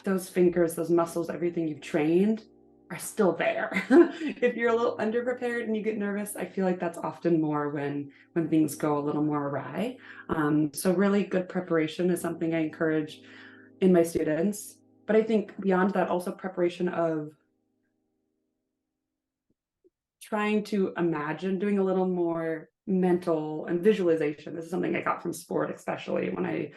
those fingers, those muscles, everything you've trained are still there. If you're a little underprepared and you get nervous, I feel like that's often more when things go a little more awry. So really good preparation is something I encourage in my students. But I think beyond that, also preparation of trying to imagine, doing a little more mental and visualization. This is something I got from sport, especially when I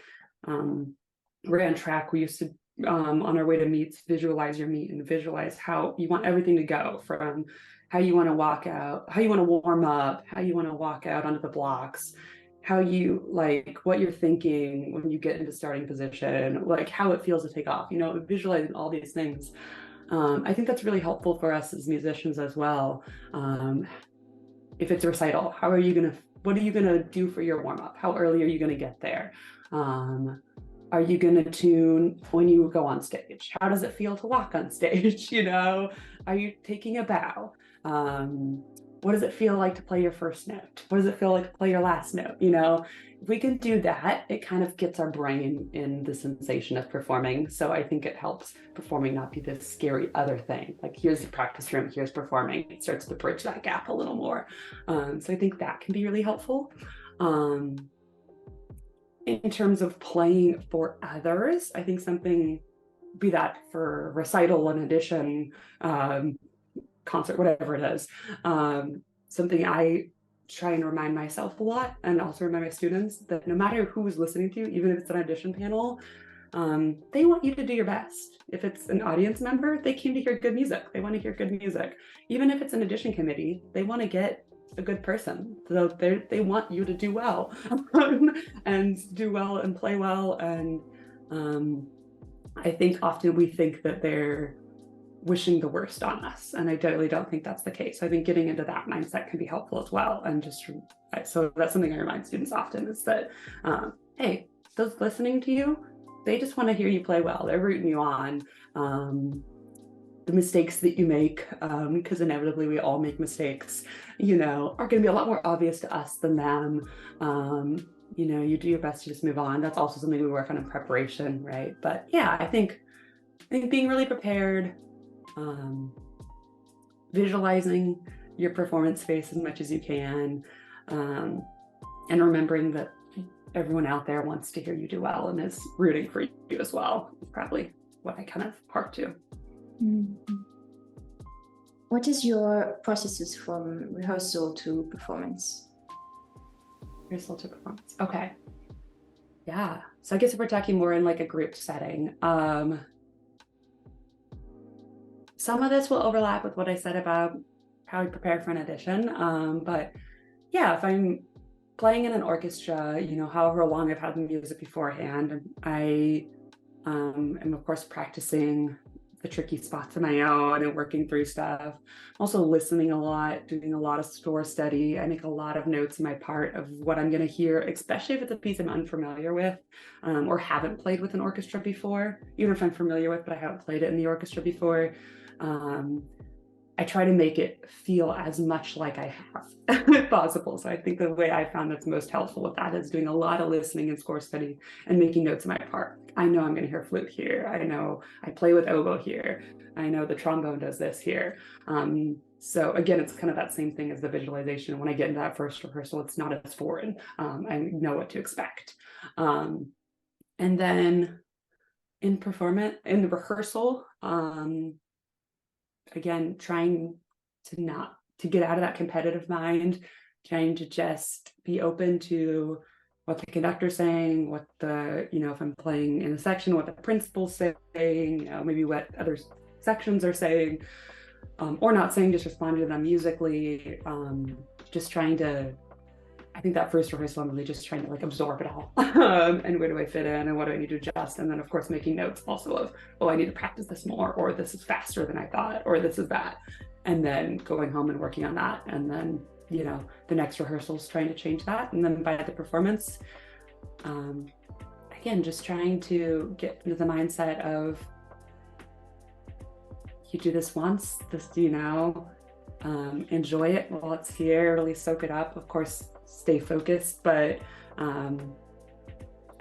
ran track. We used to, on our way to meets, visualize your meet and visualize how you want everything to go, from how you want to walk out, how you want to warm up, how you want to walk out onto the blocks, how you like what you're thinking when you get into starting position, like how it feels to take off, visualizing all these things. I think that's really helpful for us as musicians as well. If it's a recital, what are you gonna do for your warm up? How early are you gonna get there? Are you gonna tune when you go on stage? How does it feel to walk on stage? Are you taking a bow? What does it feel like to play your first note? What does it feel like to play your last note? If we can do that, it kind of gets our brain in the sensation of performing. So I think it helps performing not be this scary other thing. Like, here's the practice room, here's performing. It starts to bridge that gap a little more. So I think that can be really helpful. In terms of playing for others, I think something, be that for recital, an audition, concert, whatever it is, something I try and remind myself a lot, and also remind my students, that no matter who's listening to you, even if it's an audition panel, they want you to do your best. If it's an audience member, they came to hear good music. They want to hear good music. Even if it's an audition committee, they want to get a good person. So they want you to do well and do well and play well. And I think often we think that they're wishing the worst on us, and I totally don't think that's the case. I think getting into that mindset can be helpful as well. And just so that's something I remind students often, is that hey, those listening to you, they just want to hear you play well. They're rooting you on. The mistakes that you make, because inevitably we all make mistakes, are going to be a lot more obvious to us than them. You do your best to just move on. That's also something we work on in preparation, right? But yeah, I think being really prepared, visualizing your performance space as much as you can, and remembering that everyone out there wants to hear you do well and is rooting for you as well, is probably what I kind of hark to. Mm-hmm. What is your processes from rehearsal to performance? Rehearsal to performance. Okay. Yeah. So I guess if we're talking more in like a group setting, some of this will overlap with what I said about how I prepare for an audition. But yeah, if I'm playing in an orchestra, however long I've had the music beforehand, I am of course practicing the tricky spots on my own and working through stuff. Also listening a lot, doing a lot of score study. I make a lot of notes in my part of what I'm going to hear, especially if it's a piece I'm unfamiliar with, or haven't played with an orchestra before. Even if I'm familiar with, but I haven't played it in the orchestra before. I try to make it feel as much like I have if possible. So I think the way I found that's most helpful with that is doing a lot of listening and score study and making notes in my part. I know I'm going to hear flute here. I know I play with oboe here. I know the trombone does this here. So again, it's kind of that same thing as the visualization. When I get into that first rehearsal, it's not as foreign. I know what to expect. And then in the rehearsal, again, trying to get out of that competitive mind, trying to just be open to what the conductor's saying, what if I'm playing in a section, what the principal's saying, maybe what other sections are saying, or not saying, just responding to them musically, just trying to, I think that first rehearsal, I'm really just trying to absorb it all, and where do I fit in and what do I need to adjust? And then of course making notes also of, I need to practice this more, or this is faster than I thought, or this is that. And then going home and working on that. And then, the next rehearsals trying to change that. And then by the performance, again, just trying to get into the mindset of, you do this once, enjoy it while it's here, really soak it up. Of course, stay focused, but I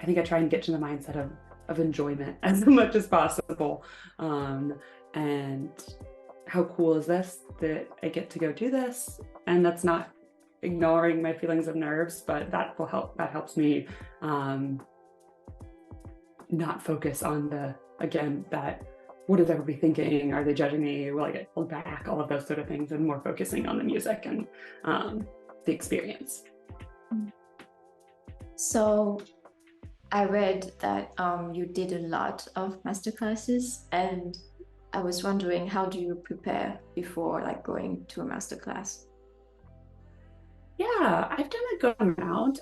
think I try and get to the mindset of enjoyment as much as possible. And how cool is this that I get to go do this? And that's not ignoring my feelings of nerves, but that helps me not focus on what is everybody thinking? Are they judging me? Will I get pulled back? All of those sort of things, and more focusing on the music and the experience. So I read that you did a lot of masterclasses, and I was wondering, how do you prepare before going to a masterclass? Yeah, I've done a good amount.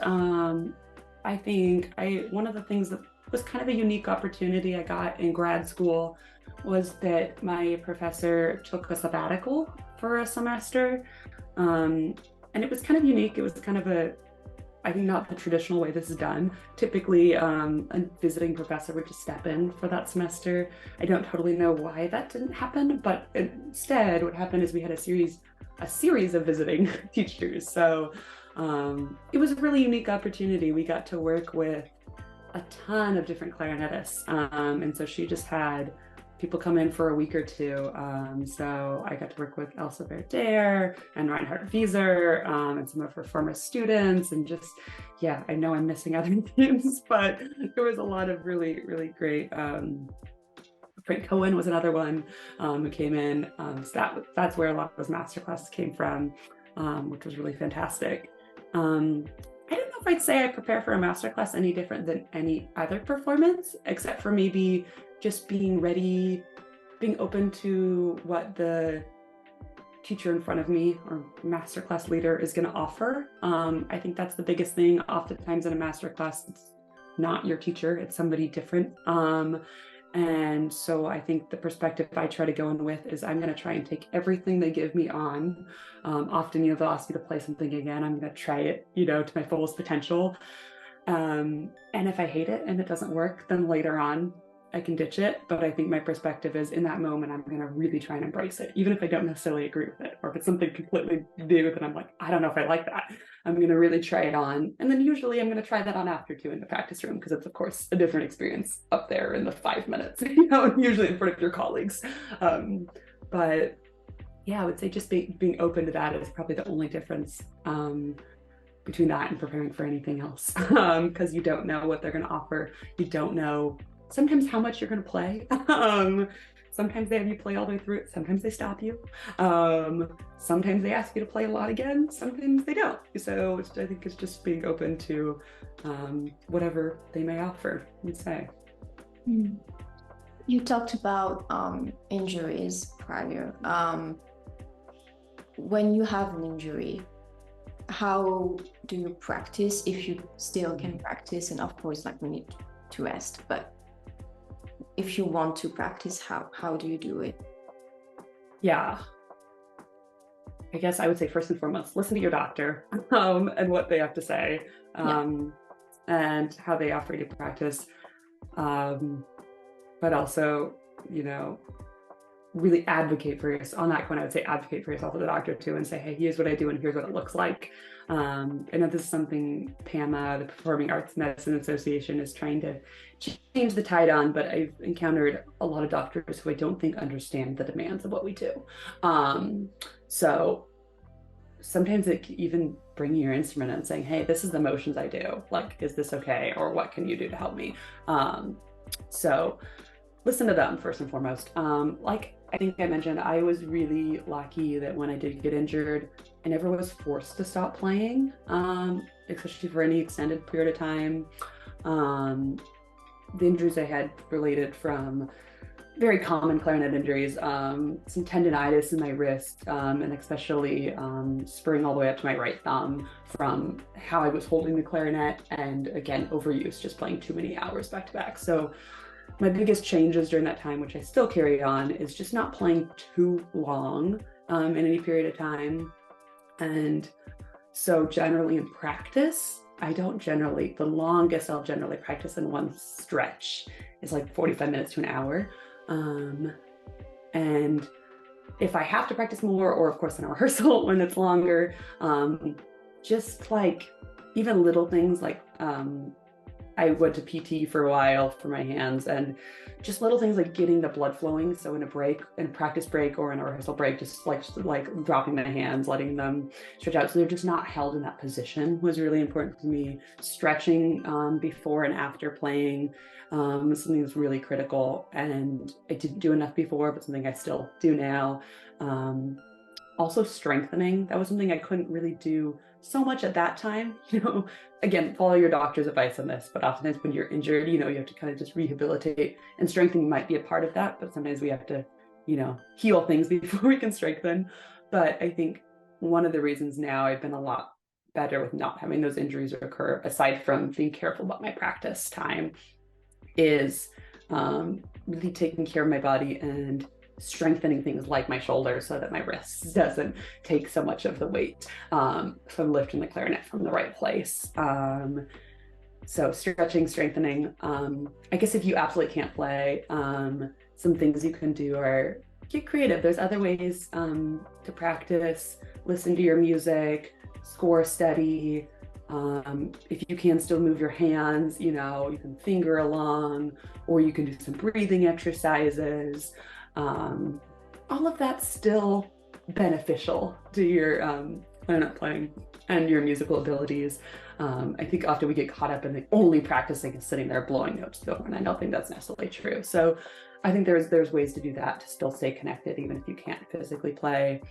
I think one of the things that was kind of a unique opportunity I got in grad school was that my professor took a sabbatical for a semester. And it was kind of unique. It was kind of I think not the traditional way this is done. Typically, a visiting professor would just step in for that semester. I don't totally know why that didn't happen, but instead what happened is we had a series of visiting teachers. So it was a really unique opportunity. We got to work with a ton of different clarinetists. And so she just had people come in for a week or two. So I got to work with Elsa Verder and Reinhard Wieser, and some of her former students, and just, I know I'm missing other names, but there was a lot of really, really great. Frank Cohen was another one who came in. So that's where a lot of those masterclasses came from, which was really fantastic. I don't know if I'd say I prepare for a masterclass any different than any other performance, except for maybe just being ready, being open to what the teacher in front of me or masterclass leader is going to offer. I think that's the biggest thing. Oftentimes in a masterclass, it's not your teacher, it's somebody different. And so I think the perspective I try to go in with is I'm going to try and take everything they give me on. Often, they'll ask you to play something again. I'm going to try it, to my fullest potential. And if I hate it and it doesn't work, then later on I can ditch it. But I think my perspective is in that moment, I'm going to really try and embrace it, even if I don't necessarily agree with it, or if it's something completely new that I'm like, I don't know if I like that. I'm going to really try it on. And then usually I'm going to try that on after too in the practice room, because it's of course a different experience up there in the 5 minutes, usually in front of your colleagues. But yeah, I would say just being open to that is probably the only difference between that and preparing for anything else, because you don't know what they're going to offer. You don't know sometimes how much you're going to play. Sometimes they have you play all the way through it. Sometimes they stop you. Sometimes they ask you to play a lot again. Sometimes they don't. So I think it's just being open to whatever they may offer and say. You talked about injuries prior. When you have an injury, how do you practice, if you still can practice? And of course, we need to rest, but if you want to practice, how do you do it? Yeah, I guess I would say first and foremost, listen to your doctor and what they have to say, and how they offer you to practice. But also, really advocate for yourself. On that point, I would say advocate for yourself with the doctor too, and say, hey, here's what I do and here's what it looks like. I know this is something PAMA, the Performing Arts Medicine Association, is trying to change the tide on, but I've encountered a lot of doctors who I don't think understand the demands of what we do. So sometimes it can even bringing your instrument and saying, hey, this is the motions I do. Is this okay? Or what can you do to help me? So listen to them first and foremost. I think I mentioned, I was really lucky that when I did get injured, I never was forced to stop playing, especially for any extended period of time. The injuries I had related from very common clarinet injuries, some tendonitis in my wrist, and especially spurring all the way up to my right thumb from how I was holding the clarinet, and again, overuse, just playing too many hours back to back. So my biggest changes during that time, which I still carry on, is just not playing too long in any period of time. And so generally in practice, the longest I'll generally practice in one stretch is 45 minutes to an hour. And if I have to practice more, or of course in a rehearsal when it's longer, just even little things I went to PT for a while for my hands, and just little things like getting the blood flowing. So in a practice break or in a rehearsal break, just dropping my hands, letting them stretch out so they're just not held in that position was really important to me. Stretching before and after playing, something that's really critical, and I didn't do enough before, but something I still do now. Also strengthening, that was something I couldn't really do so much at that time. Again, follow your doctor's advice on this, but oftentimes when you're injured, you have to kind of just rehabilitate, and strengthening might be a part of that, but sometimes we have to, heal things before we can strengthen. But I think one of the reasons now I've been a lot better with not having those injuries occur, aside from being careful about my practice time, is really taking care of my body and strengthening things like my shoulder so that my wrist doesn't take so much of the weight from lifting the clarinet from the right place. So stretching, strengthening. I guess if you absolutely can't play, some things you can do are get creative. There's other ways to practice. Listen to your music, score steady. If you can still move your hands, you can finger along, or you can do some breathing exercises. All of that's still beneficial to your clarinet playing and your musical abilities. I think often we get caught up in the only practicing is sitting there blowing notes over, and I don't think that's necessarily true. So I think there's ways to do that to still stay connected, even if you can't physically play.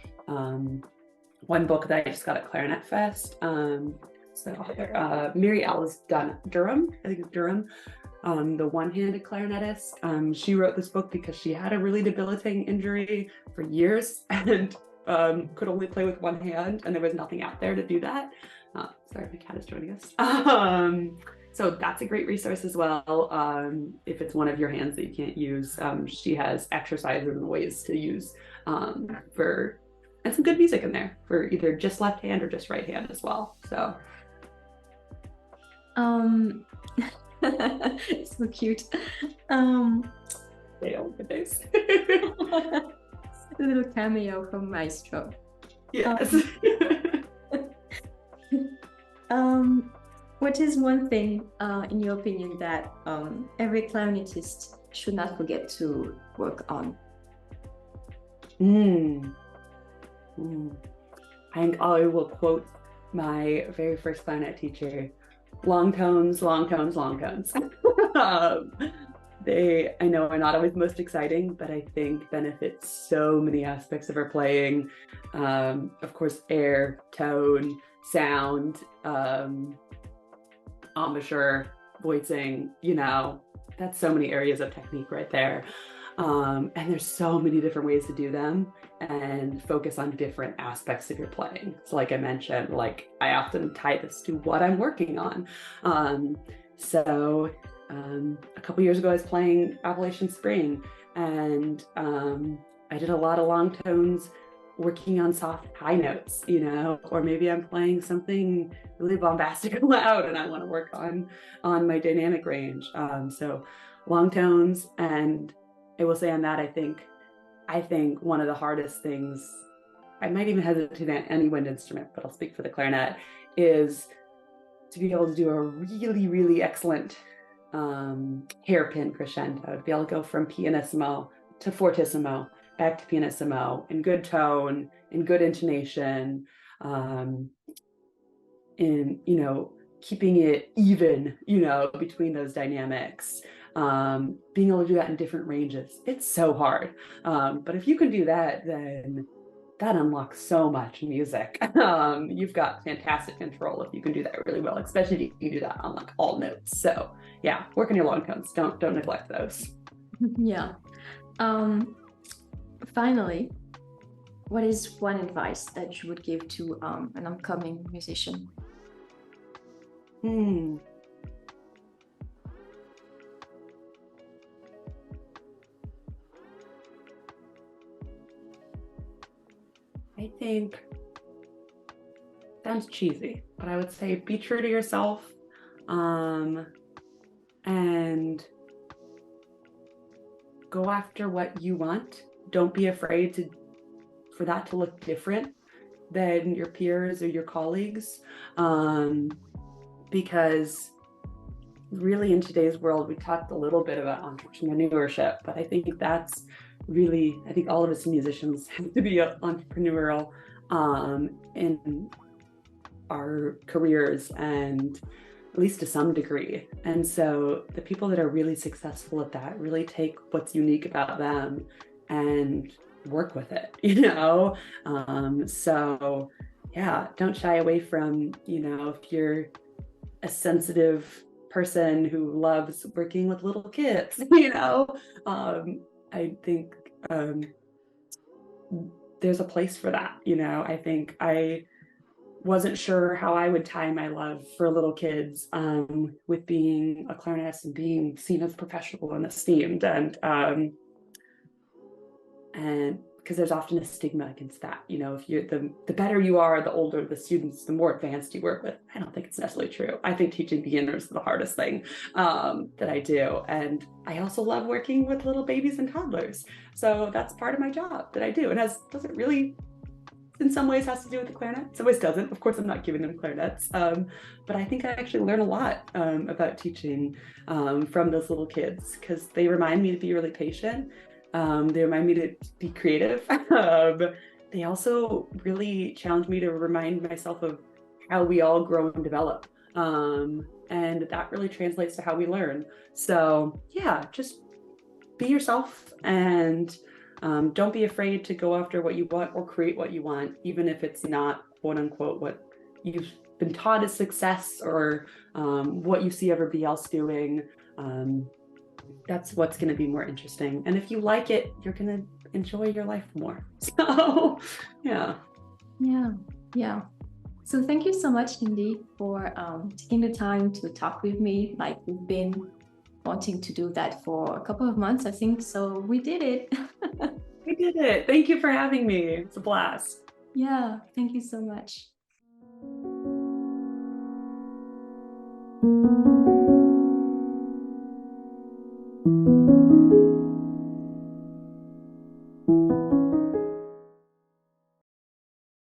one book that I just got at Clarinet Fest. Mary Alice Durham, I think it's Durham, the one-handed clarinetist. She wrote this book because she had a really debilitating injury for years and could only play with one hand, and there was nothing out there to do that. Sorry, my cat is joining us. So that's a great resource as well. If it's one of your hands that you can't use, she has exercises and ways to use and some good music in there for either just left hand or just right hand as well. So so cute. They all good days. A little cameo from Maestro. Yes. What is one thing, in your opinion, that every clarinetist should not forget to work on? I think I will quote my very first clarinet teacher: long tones, long tones, long tones. They, I know, are not always most exciting, but I think benefit so many aspects of our playing. Of course, air, tone, sound, embouchure, voicing, that's so many areas of technique right there. And there's so many different ways to do them and focus on different aspects of your playing. So like I mentioned, I often tie this to what I'm working on. A couple years ago, I was playing Appalachian Spring, and I did a lot of long tones working on soft high notes, or maybe I'm playing something really bombastic and loud and I want to work on my dynamic range. So long tones. And I will say on that, I think one of the hardest things, I might even hesitate on any wind instrument, but I'll speak for the clarinet, is to be able to do a really, really excellent hairpin crescendo, to be able to go from pianissimo to fortissimo, back to pianissimo, in good tone, in good intonation, in, keeping it even, between those dynamics, being able to do that in different ranges. It's so hard. But if you can do that, then that unlocks so much music. You've got fantastic control if you can do that really well, especially if you can do that on all notes. So yeah, work on your long tones. Don't neglect those. Yeah. Finally, what is one advice that you would give to an upcoming musician? I think, sounds cheesy, but I would say be true to yourself, and go after what you want. Don't be afraid for that to look different than your peers or your colleagues, because really in today's world, we talked a little bit about entrepreneurship, but I think that's really, I think all of us musicians have to be entrepreneurial in our careers, and at least to some degree. And so the people that are really successful at that really take what's unique about them and work with it, so yeah, don't shy away from, if you're a sensitive person who loves working with little kids, I think there's a place for that. I think I wasn't sure how I would tie my love for little kids with being a clarinetist and being seen as professional and esteemed, and because there's often a stigma against that. If you're the better you are, the older the students, the more advanced you work with. I don't think it's necessarily true. I think teaching beginners is the hardest thing that I do. And I also love working with little babies and toddlers. So that's part of my job that I do. And doesn't really, in some ways, has to do with the clarinet. In some ways doesn't. Of course, I'm not giving them clarinets. But I think I actually learn a lot about teaching from those little kids, because they remind me to be really patient. They remind me to be creative. They also really challenge me to remind myself of how we all grow and develop. And that really translates to how we learn. So yeah, just be yourself and Don't be afraid to go after what you want or create what you want, even if it's not quote unquote what you've been taught as success or what you see everybody else doing. That's what's going to be more interesting. And if you like it, you're going to enjoy your life more. So, yeah. Yeah. Yeah. So thank you so much, Lyndi, for taking the time to talk with me. Like, we've been wanting to do that for a couple of months, I think. So we did it. We did it. Thank you for having me. It's a blast. Yeah. Thank you so much.